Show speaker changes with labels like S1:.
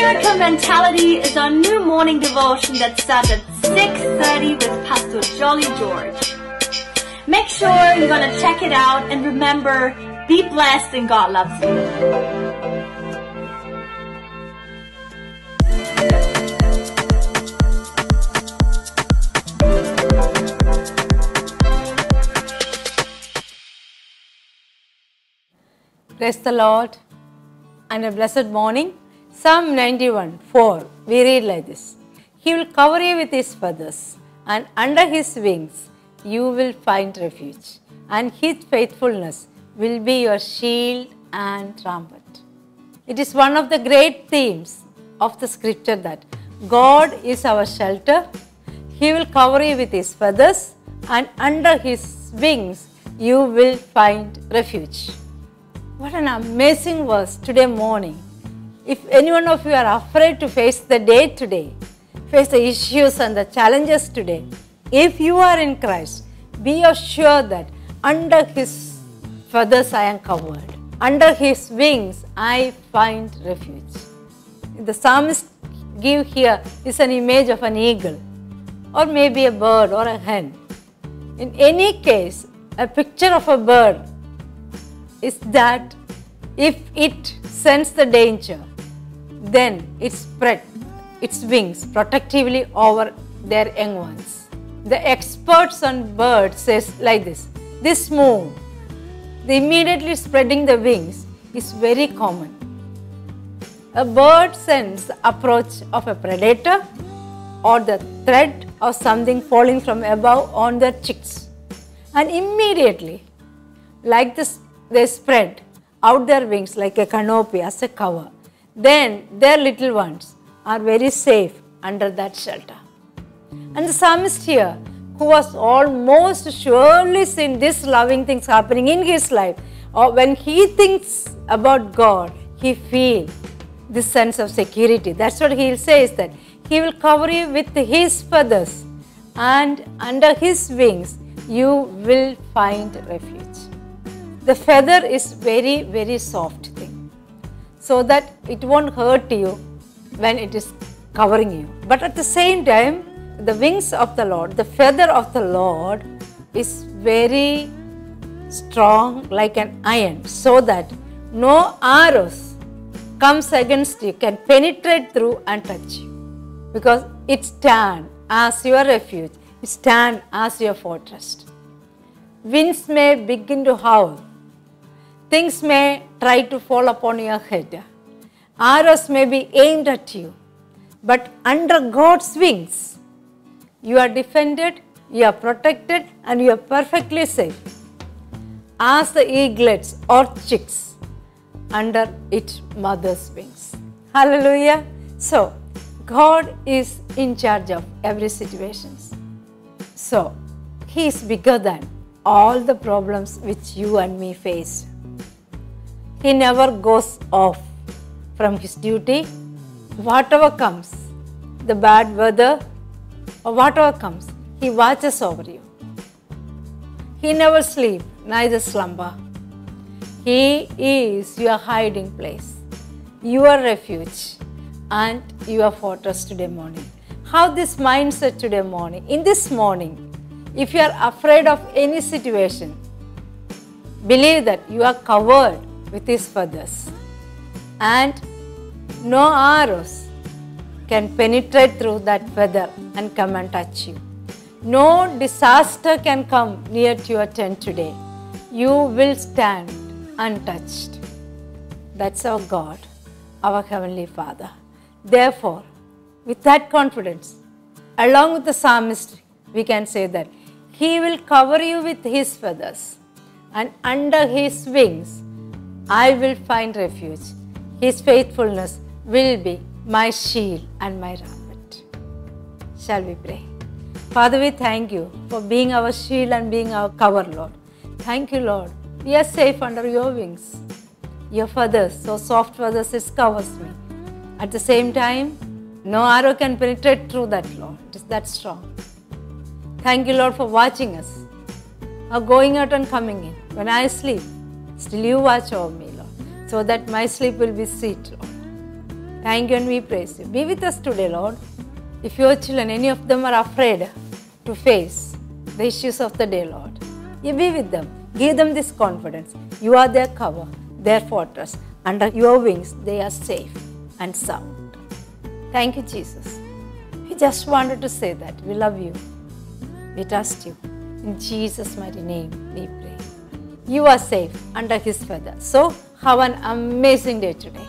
S1: Miracle Mentality is our new morning devotion that starts at 6:30 with Pastor Jolly George. Make sure you're going to check it out, and remember, be blessed and God loves you.
S2: Praise the Lord and a blessed morning. Psalm 91:4, we read like this: He will cover you with His feathers, and under His wings you will find refuge, and His faithfulness will be your shield and rampart. It is one of the great themes of the scripture that God is our shelter. He will cover you with His feathers, and under His wings you will find refuge. What an amazing verse today morning. If any one of you are afraid to face the day today, face the issues and the challenges today, if you are in Christ, be assured that under His feathers I am covered. Under His wings I find refuge. The psalmist give here is an image of an eagle, or maybe a bird or a hen. In any case, a picture of a bird is that if it senses the danger, then it spreads its wings protectively over their young ones. The experts on birds says like this move, the immediately spreading the wings, is very common. A bird senses the approach of a predator or the threat of something falling from above on their chicks, and immediately, like this, they spread out their wings like a canopy as a cover. Then their little ones are very safe under that shelter. And the psalmist here, who was almost surely seen this loving things happening in his life, or when he thinks about God, he feels this sense of security. That's what he says, that He will cover you with His feathers, and under His wings you will find refuge. The feather is very, very soft thing, so that it won't hurt you when it is covering you. But at the same time, the wings of the Lord, the feather of the Lord is very strong like an iron, so that no arrows comes against you can penetrate through and touch you, because it stands as your refuge, it stands as your fortress. Winds may begin to howl, things may try to fall upon your head, arrows may be aimed at you, but under God's wings you are defended, you are protected, and you are perfectly safe, as the eaglets or chicks under its mother's wings. Hallelujah! So, God is in charge of every situation. So, He is bigger than all the problems which you and me face. He never goes off from His duty. Whatever comes, the bad weather or whatever comes, He watches over you. He never sleeps, neither slumber. He is your hiding place, your refuge, and your fortress today morning. Have this mindset today morning. In this morning, if you are afraid of any situation, believe that you are covered with His feathers, and no arrows can penetrate through that feather and come and touch you. No disaster can come near to your tent today. You will stand untouched. That's our God, our Heavenly Father. Therefore, with that confidence, along with the psalmist, we can say that He will cover you with His feathers, and under His wings I will find refuge. His faithfulness will be my shield and my rampart. Shall we pray? Father, we thank You for being our shield and being our cover, Lord. Thank You, Lord. We are safe under Your wings. Your feathers, so soft feathers, it covers me. At the same time, no arrow can penetrate through that, Lord. It is that strong. Thank You, Lord, for watching us, or going out and coming in. When I sleep, still You watch over me, Lord, so that my sleep will be sweet, Lord. Thank you and we praise you. Be with us today, Lord. If your children, any of them are afraid to face the issues of the day, Lord, you be with them. Give them this confidence. You are their cover, their fortress. Under your wings, they are safe and sound. Thank you, Jesus. We just wanted to say that. We love you. We trust you. In Jesus' mighty name, we pray. You are safe under His feather. So, have an amazing day today.